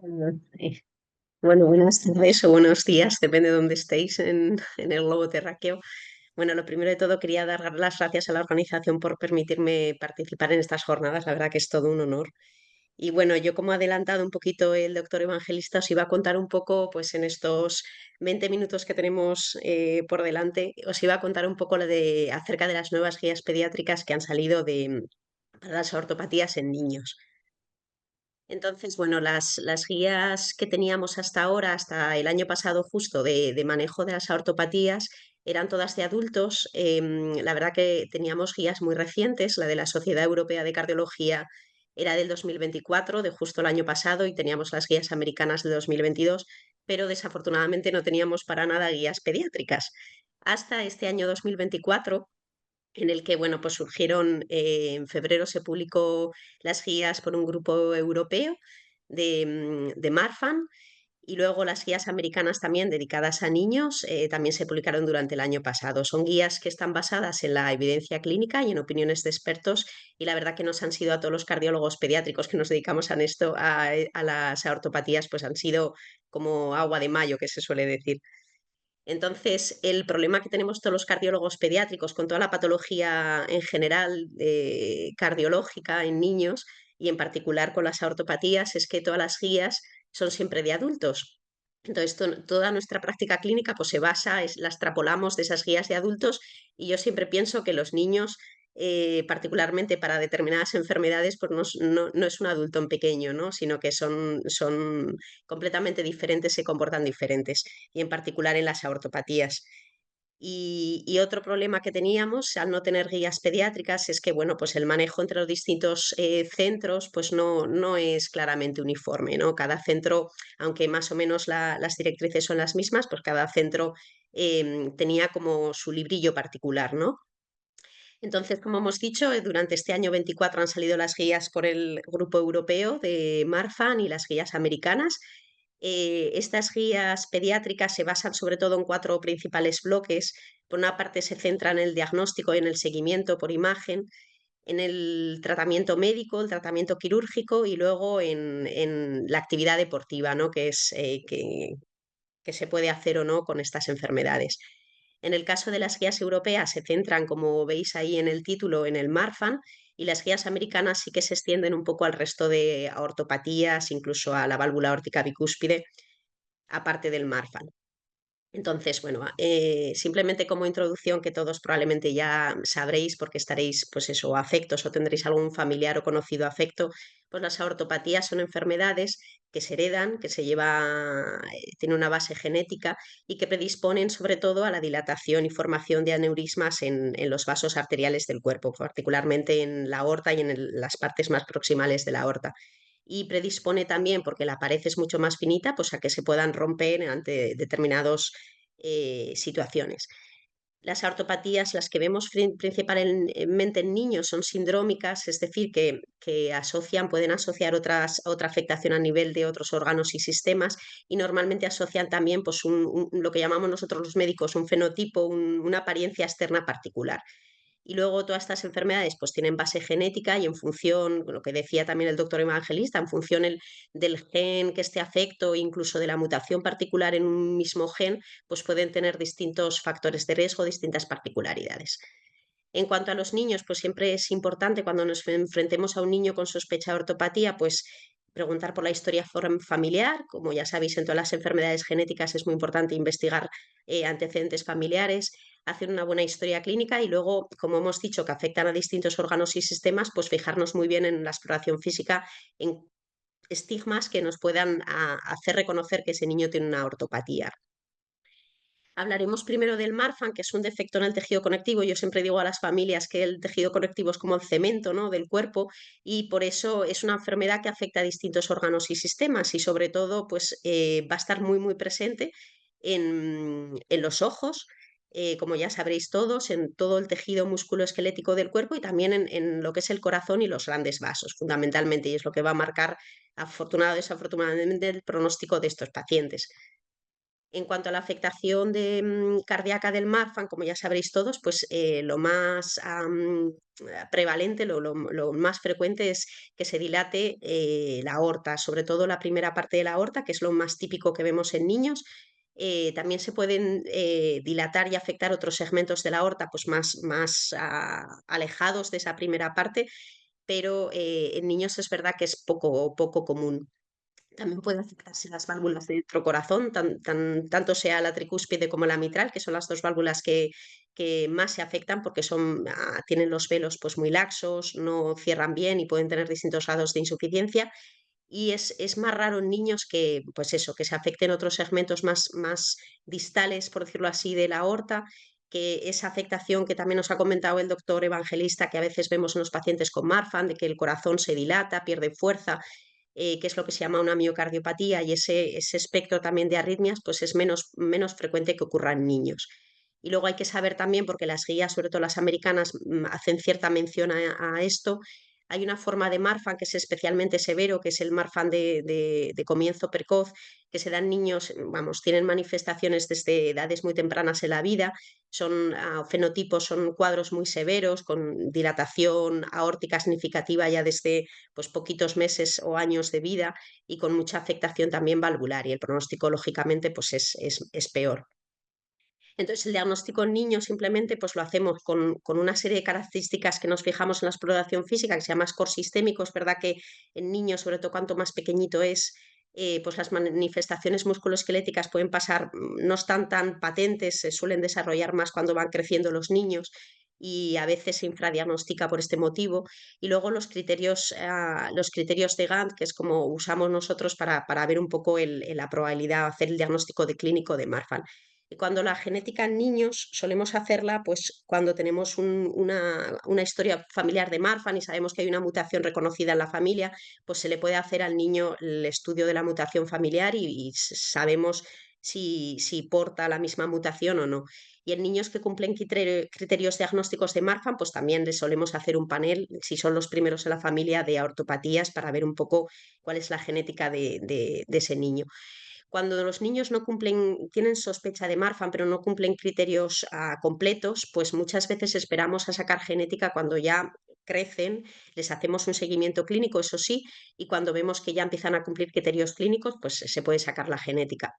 Eh, Bueno, buenas tardes o buenos días, depende de dónde estéis en el globo terráqueo. Bueno, lo primero de todo quería dar las gracias a la organización por permitirme participar en estas jornadas, la verdad que es todo un honor. Y bueno, yo como ha adelantado un poquito el doctor Evangelista, os iba a contar un poco, pues en estos 20 minutos que tenemos por delante, os iba a contar un poco acerca de las nuevas guías pediátricas que han salido para las ortopatías en niños. Entonces, bueno, las guías que teníamos hasta ahora, hasta el año pasado justo, de manejo de las ortopatías, eran todas de adultos. La verdad que teníamos guías muy recientes, la de la Sociedad Europea de Cardiología era del 2024, de justo el año pasado, y teníamos las guías americanas de 2022, pero desafortunadamente no teníamos para nada guías pediátricas. Hasta este año 2024 en el que, bueno, pues surgieron, en febrero se publicó las guías por un grupo europeo de Marfan, y luego las guías americanas también dedicadas a niños también se publicaron durante el año pasado. Son guías que están basadas en la evidencia clínica y en opiniones de expertos, y la verdad que nos han sido a todos los cardiólogos pediátricos que nos dedicamos a esto, a las ortopatías, pues han sido como agua de mayo, que se suele decir. Entonces, el problema que tenemos todos los cardiólogos pediátricos con toda la patología en general cardiológica en niños y en particular con las aortopatías es que todas las guías son siempre de adultos. Entonces, toda nuestra práctica clínica pues, se basa, la extrapolamos de esas guías de adultos, y yo siempre pienso que los niños, particularmente para determinadas enfermedades, pues no es un adulto en pequeño, ¿no? Sino que son completamente diferentes, se comportan diferentes, y en particular en las aortopatías. Y otro problema que teníamos al no tener guías pediátricas es que, bueno, pues el manejo entre los distintos centros pues no es claramente uniforme, ¿no? Cada centro, aunque más o menos las directrices son las mismas, pues cada centro tenía como su librillo particular, ¿no? Entonces, como hemos dicho, durante este año 24 han salido las guías por el Grupo Europeo de Marfan y las guías americanas. Estas guías pediátricas se basan sobre todo en cuatro principales bloques. Por una parte, se centran en el diagnóstico y en el seguimiento por imagen, en el tratamiento médico, el tratamiento quirúrgico y luego en la actividad deportiva, ¿no? Que es que se puede hacer o no con estas enfermedades. En el caso de las guías europeas se centran, como veis ahí en el título, en el Marfan, y las guías americanas sí que se extienden un poco al resto de ortopatías, incluso a la válvula aórtica bicúspide, aparte del Marfan. Entonces, bueno, simplemente como introducción que todos probablemente ya sabréis porque estaréis, pues eso, afectos o tendréis algún familiar o conocido afecto, pues las aortopatías son enfermedades que se heredan, que se lleva, tiene una base genética y que predisponen sobre todo a la dilatación y formación de aneurismas en los vasos arteriales del cuerpo, particularmente en la aorta y en las partes más proximales de la aorta, y predispone también, porque la pared es mucho más finita, pues a que se puedan romper ante determinadas situaciones. Las ortopatías, las que vemos principalmente en niños, son sindrómicas, es decir, que pueden asociar otra afectación a nivel de otros órganos y sistemas, y normalmente asocian también pues, lo que llamamos nosotros los médicos un fenotipo, una apariencia externa particular. Y luego todas estas enfermedades pues tienen base genética, y en función, lo que decía también el doctor Evangelista, en función del gen que esté afecto, incluso de la mutación particular en un mismo gen, pues pueden tener distintos factores de riesgo, distintas particularidades. En cuanto a los niños, pues siempre es importante cuando nos enfrentemos a un niño con sospecha de ortopatía, pues preguntar por la historia familiar. Como ya sabéis, en todas las enfermedades genéticas es muy importante investigar antecedentes familiares, hacer una buena historia clínica y luego, como hemos dicho, que afectan a distintos órganos y sistemas, pues fijarnos muy bien en la exploración física, en estigmas que nos puedan hacer reconocer que ese niño tiene una ortopatía. Hablaremos primero del Marfan, que es un defecto en el tejido conectivo. Yo siempre digo a las familias que el tejido conectivo es como el cemento, ¿no?, del cuerpo, y por eso es una enfermedad que afecta a distintos órganos y sistemas, y sobre todo pues, va a estar muy, muy presente en los ojos, como ya sabréis todos, en todo el tejido musculoesquelético del cuerpo y también en lo que es el corazón y los grandes vasos, fundamentalmente, y es lo que va a marcar, afortunado o desafortunadamente, el pronóstico de estos pacientes. En cuanto a la afectación cardíaca del Marfan, como ya sabréis todos, pues lo más prevalente, lo más frecuente es que se dilate la aorta, sobre todo la primera parte de la aorta, que es lo más típico que vemos en niños. También se pueden dilatar y afectar otros segmentos de la aorta, pues más alejados de esa primera parte, pero en niños es verdad que es poco común. También puede afectarse las válvulas de nuestro corazón, tanto sea la tricúspide como la mitral, que son las dos válvulas que más se afectan porque tienen los velos pues, muy laxos, no cierran bien y pueden tener distintos grados de insuficiencia. Y es más raro en niños que, pues eso, que se afecten otros segmentos más distales, por decirlo así, de la aorta, que esa afectación que también nos ha comentado el doctor Evangelista, que a veces vemos en los pacientes con Marfan, de que el corazón se dilata, pierde fuerza, que es lo que se llama una miocardiopatía, y ese espectro también de arritmias pues es menos frecuente que ocurra en niños. Y luego hay que saber también, porque las guías, sobre todo las americanas, hacen cierta mención a esto. Hay una forma de Marfan que es especialmente severo, que es el Marfan de comienzo precoz, que se dan niños, vamos, tienen manifestaciones desde edades muy tempranas en la vida, son fenotipos, son cuadros muy severos, con dilatación aórtica significativa ya desde pues, poquitos meses o años de vida y con mucha afectación también valvular, y el pronóstico, lógicamente, pues es peor. Entonces, el diagnóstico en niños simplemente pues lo hacemos con una serie de características que nos fijamos en la exploración física, que se llama score sistémico. Es verdad que en niños, sobre todo cuanto más pequeñito es, pues las manifestaciones musculoesqueléticas pueden pasar, no están tan patentes, se suelen desarrollar más cuando van creciendo los niños y a veces se infradiagnostica por este motivo. Y luego los criterios de Gantt, que es como usamos nosotros para ver un poco la probabilidad, hacer el diagnóstico de clínico de Marfan. Y cuando la genética en niños solemos hacerla, pues cuando tenemos una historia familiar de Marfan y sabemos que hay una mutación reconocida en la familia, pues se le puede hacer al niño el estudio de la mutación familiar y sabemos si porta la misma mutación o no. Y en niños que cumplen criterios diagnósticos de Marfan, pues también les solemos hacer un panel, si son los primeros en la familia, de aortopatías para ver un poco cuál es la genética de ese niño. Cuando los niños no cumplen, tienen sospecha de Marfan, pero no cumplen criterios completos, pues muchas veces esperamos a sacar genética cuando ya crecen, les hacemos un seguimiento clínico, eso sí, y cuando vemos que ya empiezan a cumplir criterios clínicos, pues se puede sacar la genética.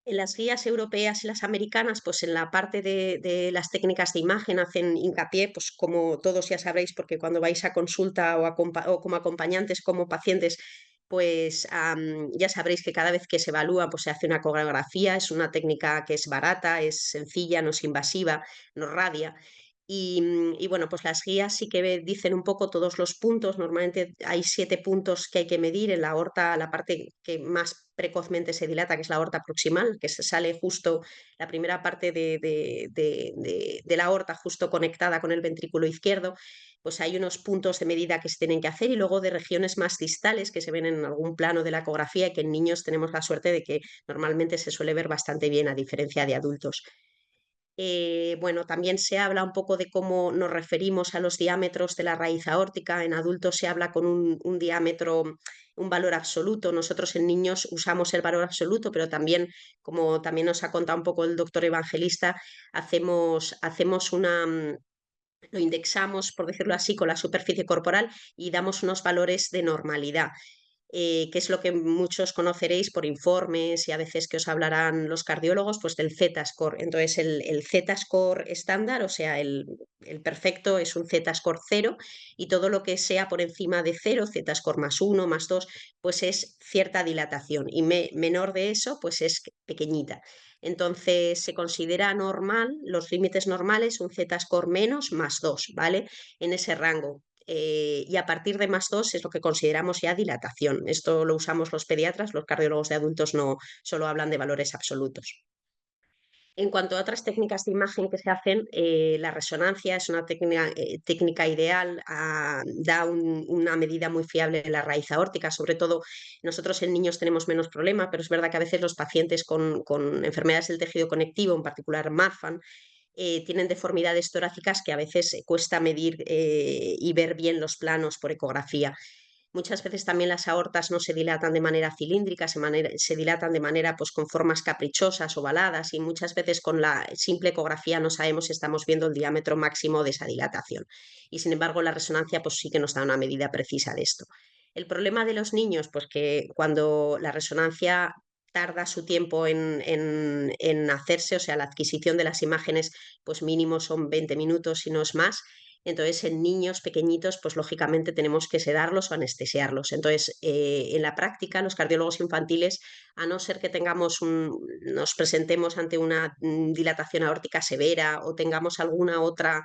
En las guías europeas y las americanas, pues en la parte de las técnicas de imagen hacen hincapié, pues como todos ya sabréis, porque cuando vais a consulta o como acompañantes, como pacientes, pues ya sabréis que cada vez que se evalúa, pues se hace una ecografía, es una técnica que es barata, es sencilla, no es invasiva, no radia. Y bueno, pues las guías sí que dicen un poco todos los puntos. Normalmente hay 7 puntos que hay que medir en la aorta, la parte que más precozmente se dilata, que es la aorta proximal, que se sale justo la primera parte de la aorta, justo conectada con el ventrículo izquierdo. Pues hay unos puntos de medida que se tienen que hacer, y luego de regiones más distales que se ven en algún plano de la ecografía y que en niños tenemos la suerte de que normalmente se suele ver bastante bien, a diferencia de adultos. Bueno, también se habla un poco de cómo nos referimos a los diámetros de la raíz aórtica. En adultos se habla con un diámetro, un valor absoluto. Nosotros en niños usamos el valor absoluto, pero también, como también nos ha contado un poco el doctor Evangelista, hacemos lo indexamos, por decirlo así, con la superficie corporal y damos unos valores de normalidad, que es lo que muchos conoceréis por informes y a veces que os hablarán los cardiólogos, pues del Z-score. Entonces, el Z-score estándar, o sea, el perfecto es un Z-score 0, y todo lo que sea por encima de 0, Z-score +1, +2, pues es cierta dilatación, y menor de eso, pues es pequeñita. Entonces, se considera normal, los límites normales, un Z-score menos +2, ¿vale? En ese rango. Y a partir de +2 es lo que consideramos ya dilatación. Esto lo usamos los pediatras, los cardiólogos de adultos no solo hablan de valores absolutos. En cuanto a otras técnicas de imagen que se hacen, la resonancia es una técnica ideal, da una medida muy fiable de la raíz aórtica. Sobre todo nosotros en niños tenemos menos problema, pero es verdad que a veces los pacientes con enfermedades del tejido conectivo, en particular Marfan, tienen deformidades torácicas que a veces cuesta medir y ver bien los planos por ecografía. Muchas veces también las aortas no se dilatan de manera cilíndrica, se dilatan de manera pues con formas caprichosas, ovaladas, y muchas veces con la simple ecografía no sabemos si estamos viendo el diámetro máximo de esa dilatación. Y sin embargo la resonancia pues sí que nos da una medida precisa de esto. El problema de los niños, pues que cuando la resonancia tarda su tiempo en hacerse, o sea, la adquisición de las imágenes, pues mínimo son 20 minutos, si no es más. Entonces, en niños pequeñitos, pues lógicamente tenemos que sedarlos o anestesiarlos. Entonces, en la práctica, los cardiólogos infantiles, a no ser que nos presentemos ante una dilatación aórtica severa o tengamos alguna otra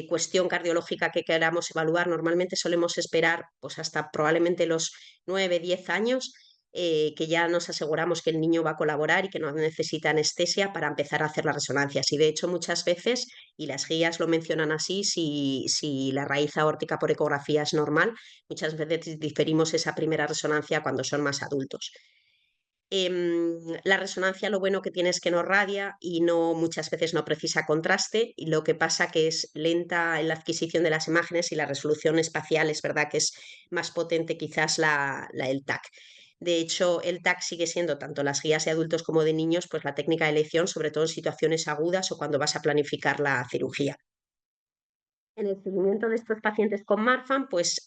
cuestión cardiológica que queramos evaluar, normalmente solemos esperar pues hasta probablemente los 9, 10 años, que ya nos aseguramos que el niño va a colaborar y que no necesita anestesia para empezar a hacer las resonancias. Y de hecho muchas veces, y las guías lo mencionan así, si la raíz aórtica por ecografía es normal, muchas veces diferimos esa primera resonancia cuando son más adultos. La resonancia lo bueno que tiene es que no radia y no muchas veces no precisa contraste, y lo que pasa que es lenta en la adquisición de las imágenes, y la resolución espacial es verdad que es más potente quizás el TAC. De hecho, el TAC sigue siendo tanto las guías de adultos como de niños, pues la técnica de elección, sobre todo en situaciones agudas o cuando vas a planificar la cirugía. En el seguimiento de estos pacientes con Marfan, pues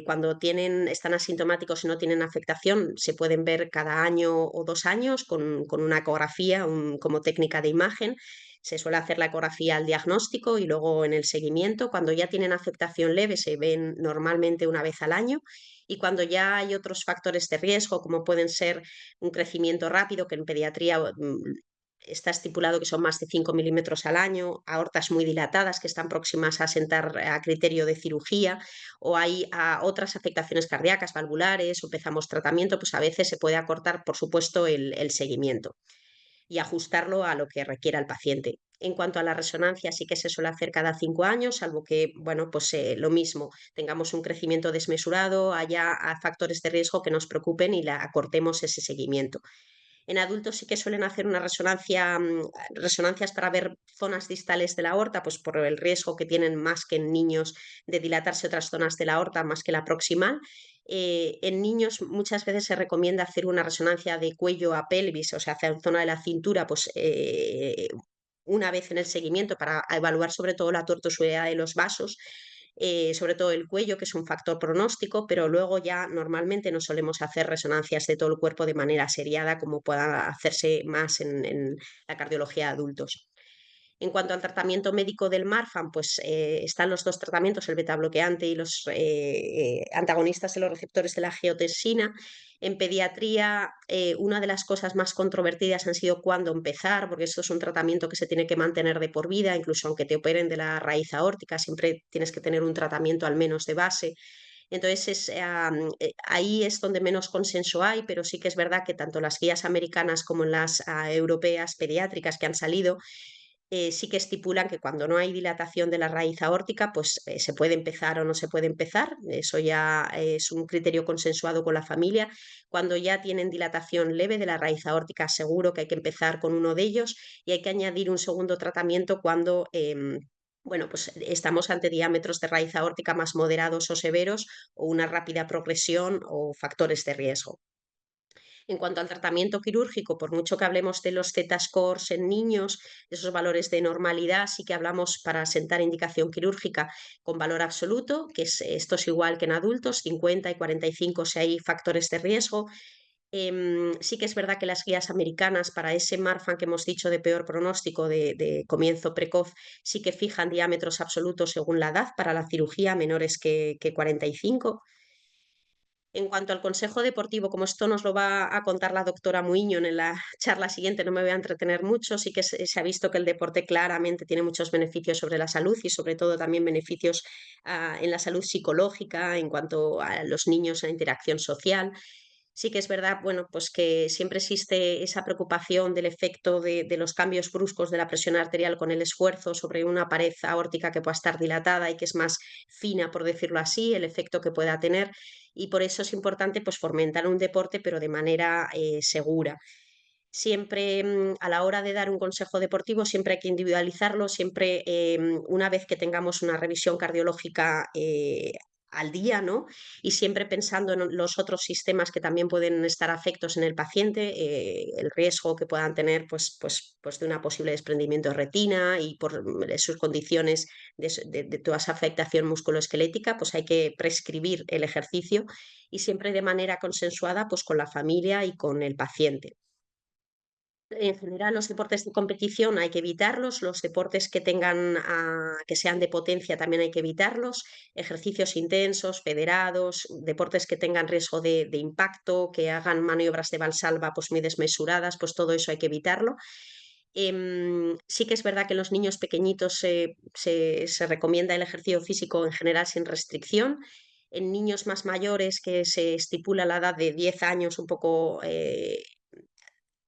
cuando están asintomáticos y no tienen afectación, se pueden ver cada año o 2 años con una ecografía como técnica de imagen. Se suele hacer la ecografía al diagnóstico y luego en el seguimiento. Cuando ya tienen afectación leve, se ven normalmente una vez al año. Y cuando ya hay otros factores de riesgo, como pueden ser un crecimiento rápido, que en pediatría está estipulado que son más de 5 milímetros al año, aortas muy dilatadas que están próximas a sentar a criterio de cirugía, o hay otras afectaciones cardíacas, valvulares, o empezamos tratamiento, pues a veces se puede acortar, por supuesto, el seguimiento y ajustarlo a lo que requiera el paciente. En cuanto a la resonancia, sí que se suele hacer cada 5 años, salvo que, bueno, pues lo mismo, tengamos un crecimiento desmesurado, haya factores de riesgo que nos preocupen y acortemos ese seguimiento. En adultos sí que suelen hacer una resonancias para ver zonas distales de la aorta, pues por el riesgo que tienen más que en niños de dilatarse otras zonas de la aorta más que la proximal. En niños muchas veces se recomienda hacer una resonancia de cuello a pelvis, o sea, hacia la zona de la cintura, pues una vez en el seguimiento para evaluar sobre todo la tortuosidad de los vasos, sobre todo el cuello, que es un factor pronóstico, pero luego ya normalmente no solemos hacer resonancias de todo el cuerpo de manera seriada como pueda hacerse más en la cardiología de adultos. En cuanto al tratamiento médico del Marfan, pues están los dos tratamientos, el betabloqueante y los antagonistas de los receptores de la angiotensina. En pediatría, una de las cosas más controvertidas han sido cuándo empezar, porque esto es un tratamiento que se tiene que mantener de por vida, incluso aunque te operen de la raíz aórtica, siempre tienes que tener un tratamiento al menos de base. Entonces, ahí es donde menos consenso hay, pero sí que es verdad que tanto las guías americanas como en las europeas pediátricas que han salido, sí que estipulan que cuando no hay dilatación de la raíz aórtica, pues se puede empezar o no se puede empezar. Eso ya es un criterio consensuado con la familia. Cuando ya tienen dilatación leve de la raíz aórtica, seguro que hay que empezar con uno de ellos, y hay que añadir un segundo tratamiento cuando bueno, pues estamos ante diámetros de raíz aórtica más moderados o severos, o una rápida progresión o factores de riesgo. En cuanto al tratamiento quirúrgico, por mucho que hablemos de los Z-scores en niños, de esos valores de normalidad, sí que hablamos para sentar indicación quirúrgica con valor absoluto, que esto es igual que en adultos, 50 y 45 si hay factores de riesgo. Sí que es verdad que las guías americanas para ese Marfan que hemos dicho de peor pronóstico, de comienzo precoz, sí que fijan diámetros absolutos según la edad para la cirugía, menores que 45. En cuanto al consejo deportivo, como esto nos lo va a contar la doctora Muiño en la charla siguiente, no me voy a entretener mucho. Sí que se ha visto que el deporte claramente tiene muchos beneficios sobre la salud, y sobre todo también beneficios en la salud psicológica, en cuanto a los niños, en la interacción social. Sí que es verdad, bueno, pues que siempre existe esa preocupación del efecto de los cambios bruscos de la presión arterial con el esfuerzo sobre una pared aórtica que pueda estar dilatada y que es más fina, por decirlo así, el efecto que pueda tener. Y por eso es importante pues fomentar un deporte, pero de manera segura. Siempre a la hora de dar un consejo deportivo, siempre hay que individualizarlo, siempre una vez que tengamos una revisión cardiológica al día, ¿no? Y siempre pensando en los otros sistemas que también pueden estar afectos en el paciente, el riesgo que puedan tener pues de una posible desprendimiento de retina y por sus condiciones de toda esa afectación musculoesquelética, pues hay que prescribir el ejercicio y siempre de manera consensuada pues con la familia y con el paciente. En general, los deportes de competición hay que evitarlos, los deportes que tengan, que sean de potencia también hay que evitarlos, ejercicios intensos, federados, deportes que tengan riesgo de impacto, que hagan maniobras de valsalva pues muy desmesuradas, pues todo eso hay que evitarlo. Sí que es verdad que en los niños pequeñitos se recomienda el ejercicio físico en general sin restricción. En niños más mayores que se estipula la edad de 10 años un poco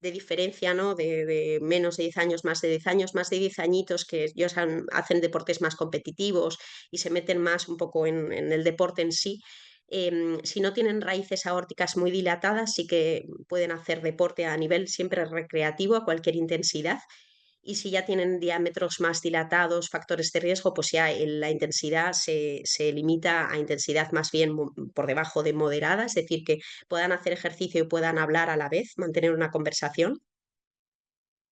de diferencia, ¿no? De menos de 10 años, más de 10 años, más de 10 añitos que ellos hacen deportes más competitivos y se meten más un poco en el deporte en sí. Si no tienen raíces aórticas muy dilatadas, sí que pueden hacer deporte a nivel siempre recreativo, a cualquier intensidad. Y si ya tienen diámetros más dilatados, factores de riesgo, pues ya la intensidad se limita a intensidad más bien por debajo de moderada, es decir, que puedan hacer ejercicio y puedan hablar a la vez, mantener una conversación.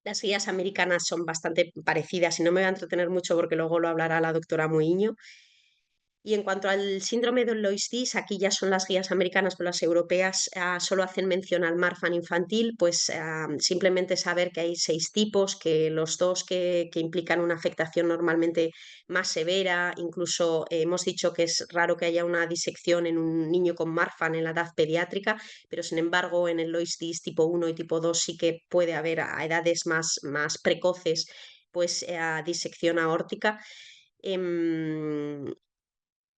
Las guías americanas son bastante parecidas y no me voy a entretener mucho porque luego lo hablará la doctora Muiño. Y en cuanto al síndrome de Lois-Dietz, aquí ya son las guías americanas, pero las europeas solo hacen mención al Marfan infantil, pues simplemente saber que hay 6 tipos, que los dos que implican una afectación normalmente más severa, incluso hemos dicho que es raro que haya una disección en un niño con Marfan en la edad pediátrica, pero sin embargo en el Lois-Dietz tipo 1 y tipo 2 sí que puede haber a edades más precoces, pues disección aórtica. Em,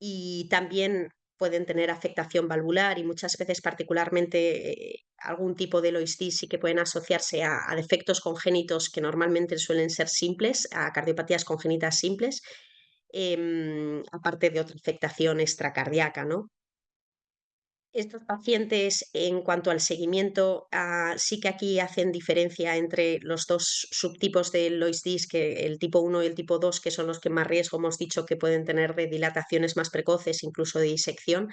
y también pueden tener afectación valvular y muchas veces particularmente algún tipo de LOISD sí que pueden asociarse a defectos congénitos que normalmente suelen ser simples, a cardiopatías congénitas simples, aparte de otra afectación extracardíaca, ¿no? Estos pacientes, en cuanto al seguimiento, sí que aquí hacen diferencia entre los dos subtipos de Lois-Dietz, que el tipo 1 y el tipo 2, que son los que más riesgo hemos dicho que pueden tener de dilataciones más precoces, incluso de disección.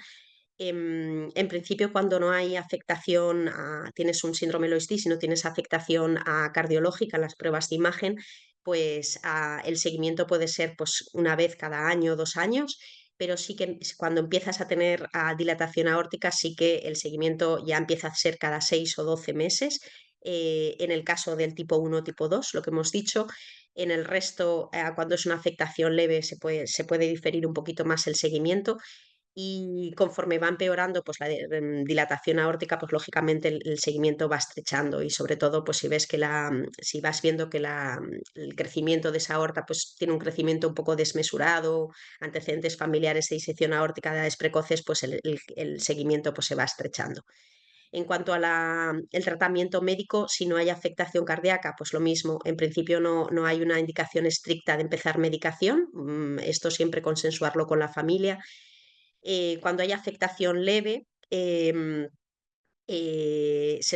En principio, cuando no hay afectación, tienes un síndrome Lois-Dietz y no tienes afectación cardiológica en las pruebas de imagen, pues el seguimiento puede ser pues, una vez cada año o 2 años, pero sí que cuando empiezas a tener dilatación aórtica, sí que el seguimiento ya empieza a ser cada 6 o 12 meses. En el caso del tipo 1 o tipo 2, lo que hemos dicho, en el resto, cuando es una afectación leve, se puede diferir un poquito más el seguimiento y conforme va empeorando pues dilatación aórtica, pues lógicamente el seguimiento va estrechando y sobre todo pues si ves que si vas viendo que el crecimiento de esa aorta pues tiene un crecimiento un poco desmesurado, antecedentes familiares de disección aórtica de edades precoces, pues el seguimiento pues se va estrechando. En cuanto a el tratamiento médico, si no hay afectación cardíaca, pues lo mismo. En principio no hay una indicación estricta de empezar medicación. Esto siempre consensuarlo con la familia. Cuando hay afectación leve, se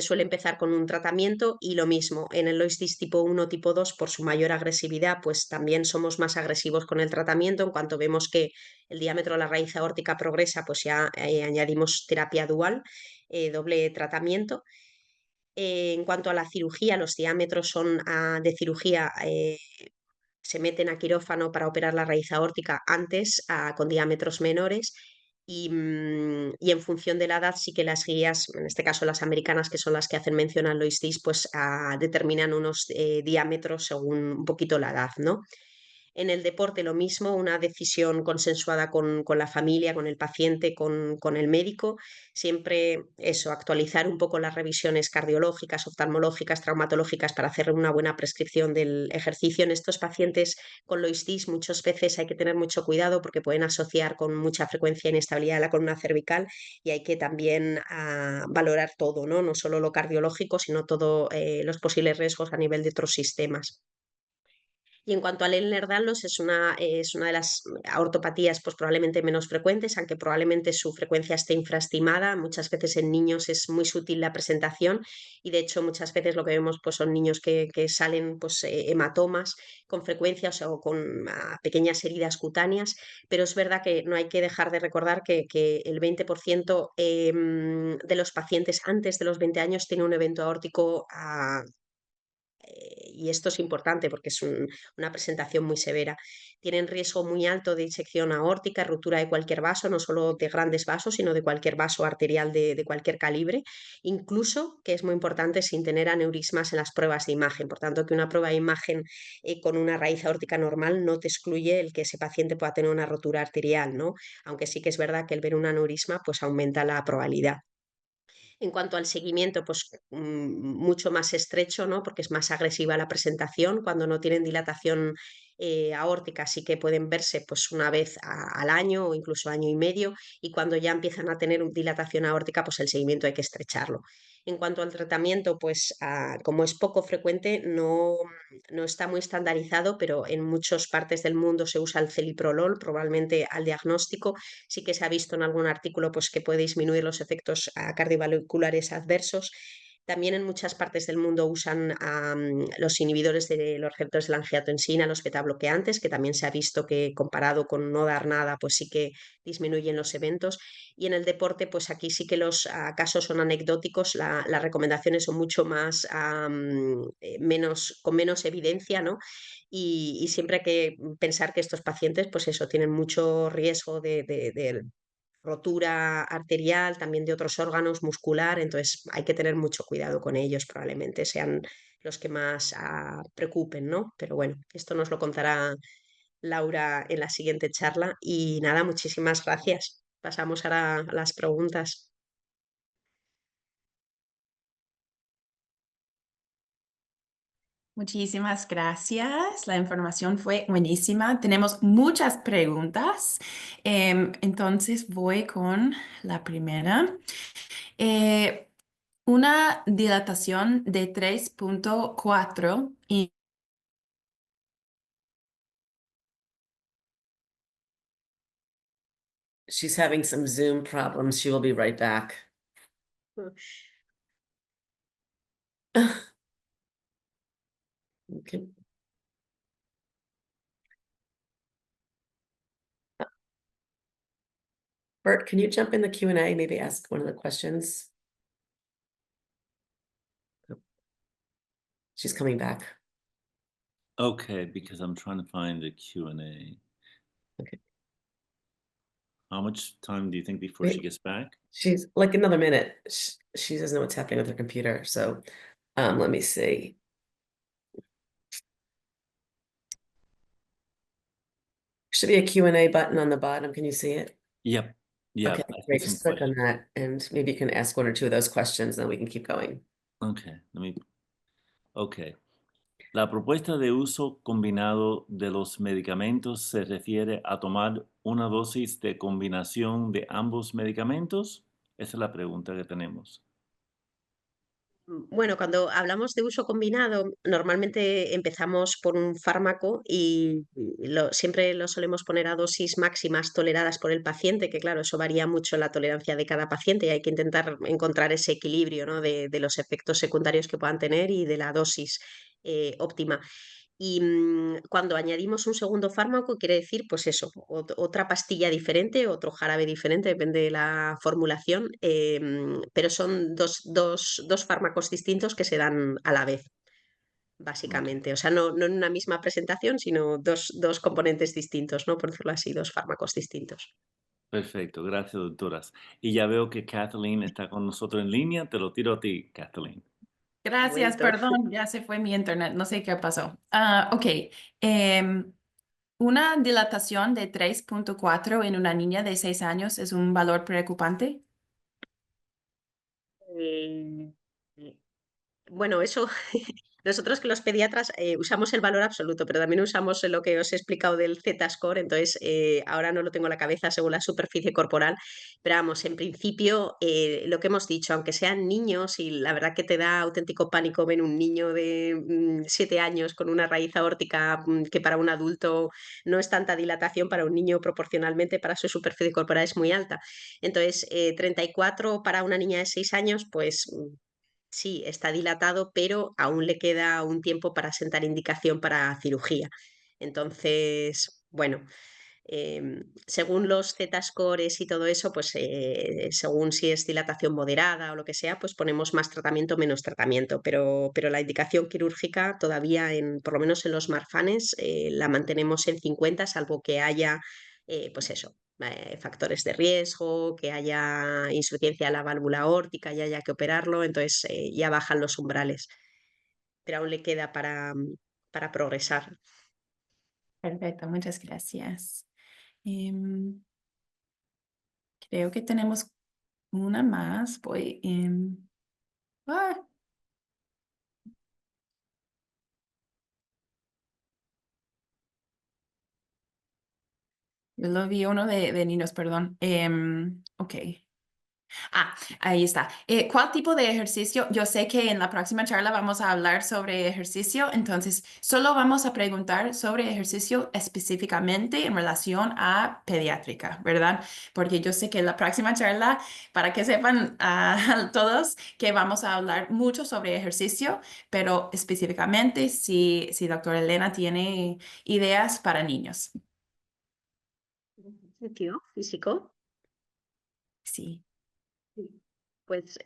suele empezar con un tratamiento y lo mismo, en el Loistis tipo 1, tipo 2, por su mayor agresividad, pues también somos más agresivos con el tratamiento. En cuanto vemos que el diámetro de la raíz aórtica progresa, pues ya añadimos terapia dual, doble tratamiento. En cuanto a la cirugía, los diámetros son de cirugía se meten a quirófano para operar la raíz aórtica antes, con diámetros menores. Y en función de la edad, sí que las guías, en este caso las americanas, que son las que hacen mención al LOISDIS, pues determinan unos diámetros según un poquito la edad, ¿no? En el deporte lo mismo, una decisión consensuada con la familia, con el paciente, con el médico. Siempre eso, actualizar un poco las revisiones cardiológicas, oftalmológicas, traumatológicas para hacer una buena prescripción del ejercicio. En estos pacientes con LOISDIS muchas veces hay que tener mucho cuidado porque pueden asociar con mucha frecuencia inestabilidad de la columna cervical y hay que también valorar todo, ¿no? No solo lo cardiológico, sino todos los posibles riesgos a nivel de otros sistemas. Y en cuanto al Ehlers-Danlos, es una de las ortopatías pues, probablemente menos frecuentes, aunque probablemente su frecuencia esté infraestimada. Muchas veces en niños es muy sutil la presentación y de hecho muchas veces lo que vemos pues, son niños que salen pues, hematomas con frecuencia, o sea, o con pequeñas heridas cutáneas, pero es verdad que no hay que dejar de recordar que el 20% de los pacientes antes de los 20 años tiene un evento aórtico y esto es importante porque es una presentación muy severa. Tienen riesgo muy alto de disección aórtica, ruptura de cualquier vaso, no solo de grandes vasos, sino de cualquier vaso arterial de cualquier calibre, incluso, que es muy importante, sin tener aneurismas en las pruebas de imagen. Por tanto, que una prueba de imagen con una raíz aórtica normal no te excluye el que ese paciente pueda tener una rotura arterial, ¿no? Aunque sí que es verdad que el ver un aneurisma pues aumenta la probabilidad. En cuanto al seguimiento, pues mucho más estrecho, ¿no? Porque es más agresiva la presentación. Cuando no tienen dilatación aórtica, sí que pueden verse pues una vez al año o incluso año y medio. Y cuando ya empiezan a tener dilatación aórtica, pues el seguimiento hay que estrecharlo. En cuanto al tratamiento, pues como es poco frecuente, no está muy estandarizado, pero en muchas partes del mundo se usa el celiprolol, probablemente al diagnóstico. Sí que se ha visto en algún artículo pues, que puede disminuir los efectos cardiovasculares adversos. También en muchas partes del mundo usan los inhibidores de los receptores de la angiotensina, los betabloqueantes, que también se ha visto que comparado con no dar nada, pues sí que disminuyen los eventos. Y en el deporte, pues aquí sí que los casos son anecdóticos, las recomendaciones son mucho más, con menos evidencia, ¿no? Y siempre hay que pensar que estos pacientes, pues eso, tienen mucho riesgo de rotura arterial, también de otros órganos, muscular, entonces hay que tener mucho cuidado con ellos, probablemente sean los que más preocupen, ¿no? Pero bueno, esto nos lo contará Laura en la siguiente charla y nada, muchísimas gracias. Pasamos ahora a las preguntas. Muchísimas gracias. La información fue buenísima. Tenemos muchas preguntas. Entonces voy con la primera. Eh, una dilatación de 3.4 y She's having some Zoom problems. She will be right back. Okay. Bert, can you jump in the Q&A, maybe ask one of the questions? She's coming back. Okay, because I'm trying to find the Q&A. Okay. How much time do you think before she gets back? She's like another minute. She doesn't know what's happening with her computer. So let me see. Should be a Q&A button on the bottom. Can you see it? Yep. Yeah. Okay, I see great. some Just click on questions. that and maybe you can ask one or two of those questions, then we can keep going. Okay, Okay. La propuesta de uso combinado de los medicamentos se refiere a tomar una dosis de combinación de ambos medicamentos. Esa es la pregunta que tenemos. Bueno, cuando hablamos de uso combinado, normalmente empezamos por un fármaco y siempre lo solemos poner a dosis máximas toleradas por el paciente, que claro, eso varía mucho en la tolerancia de cada paciente y hay que intentar encontrar ese equilibrio, ¿no? de los efectos secundarios que puedan tener y de la dosis óptima. Y cuando añadimos un segundo fármaco, quiere decir, pues eso, otra pastilla diferente, otro jarabe diferente, depende de la formulación, pero son dos fármacos distintos que se dan a la vez, básicamente. O sea, no en una misma presentación, sino dos componentes distintos, ¿no? Por decirlo así, dos fármacos distintos. Perfecto, gracias, doctoras. Y ya veo que Kathleen está con nosotros en línea. Te lo tiro a ti, Kathleen. gracias, Vuelto. perdón, ya se fue mi internet, no sé qué pasó. Ok, una dilatación de 3.4 en una niña de 6 años es un valor preocupante. Eh, Bueno, eso Nosotros que los pediatras usamos el valor absoluto, pero también usamos lo que os he explicado del Z-score, entonces ahora no lo tengo en la cabeza según la superficie corporal, pero vamos, en principio lo que hemos dicho, aunque sean niños, y la verdad que te da auténtico pánico ver un niño de 7 años con una raíz aórtica que para un adulto no es tanta dilatación, para un niño proporcionalmente para su superficie corporal es muy alta. Entonces, 34 para una niña de 6 años, pues sí, está dilatado, pero aún le queda un tiempo para sentar indicación para cirugía. Entonces, bueno, según los Z-scores y todo eso, pues según si es dilatación moderada o lo que sea, pues ponemos más tratamiento o menos tratamiento, pero la indicación quirúrgica todavía, por lo menos en los marfanes, la mantenemos en 50, salvo que haya, pues eso, factores de riesgo, que haya insuficiencia de la válvula aórtica y haya que operarlo, entonces ya bajan los umbrales, pero aún le queda para progresar. Perfecto, muchas gracias. Em, creo que tenemos una más. Ah, yo lo vi uno de niños, perdón. Ok. Ahí está. ¿Cuál tipo de ejercicio? Yo sé que en la próxima charla vamos a hablar sobre ejercicio, entonces solo vamos a preguntar sobre ejercicio específicamente en relación a pediátrica, ¿verdad? Porque yo sé que en la próxima charla, para que sepan todos que vamos a hablar mucho sobre ejercicio, pero específicamente si doctora Elena tiene ideas para niños. ¿Ejercicio físico? Sí. Sí. Pues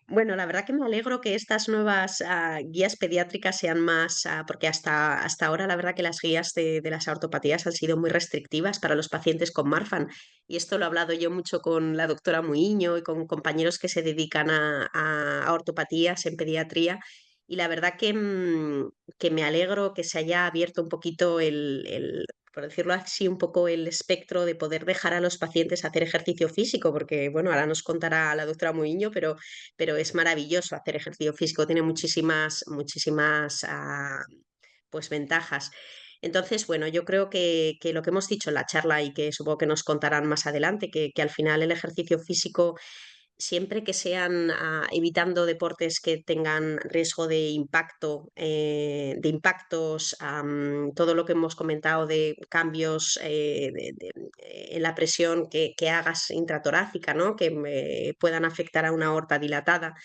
bueno, la verdad que me alegro que estas nuevas guías pediátricas sean más, porque hasta ahora la verdad que las guías de las ortopatías han sido muy restrictivas para los pacientes con Marfan. Y esto lo he hablado yo mucho con la doctora Muiño y con compañeros que se dedican a ortopatías en pediatría. Y la verdad que me alegro que se haya abierto un poquito por decirlo así, un poco el espectro de poder dejar a los pacientes hacer ejercicio físico, porque bueno, ahora nos contará la doctora Muiño, pero es maravilloso hacer ejercicio físico, tiene muchísimas pues ventajas. Entonces, bueno, yo creo que lo que hemos dicho en la charla y que supongo que nos contarán más adelante, que al final el ejercicio físico siempre que sean evitando deportes que tengan riesgo de impacto, de impactos, todo lo que hemos comentado de cambios en la presión que hagas intratorácica, ¿no? Que puedan afectar a una aorta dilatada.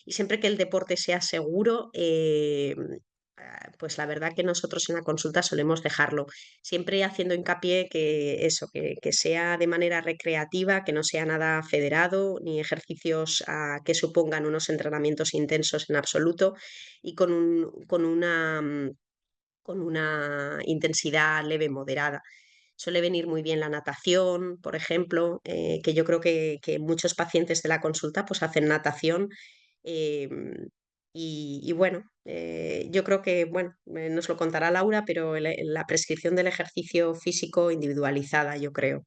Y siempre que el deporte sea seguro, pues la verdad que nosotros en la consulta solemos dejarlo, siempre haciendo hincapié que eso, que sea de manera recreativa, que no sea nada federado, ni ejercicios que supongan unos entrenamientos intensos en absoluto y con una intensidad leve moderada. Suele venir muy bien la natación, por ejemplo, que yo creo que muchos pacientes de la consulta pues hacen natación. Y bueno, yo creo que bueno, nos lo contará Laura, pero la prescripción del ejercicio físico individualizada, yo creo.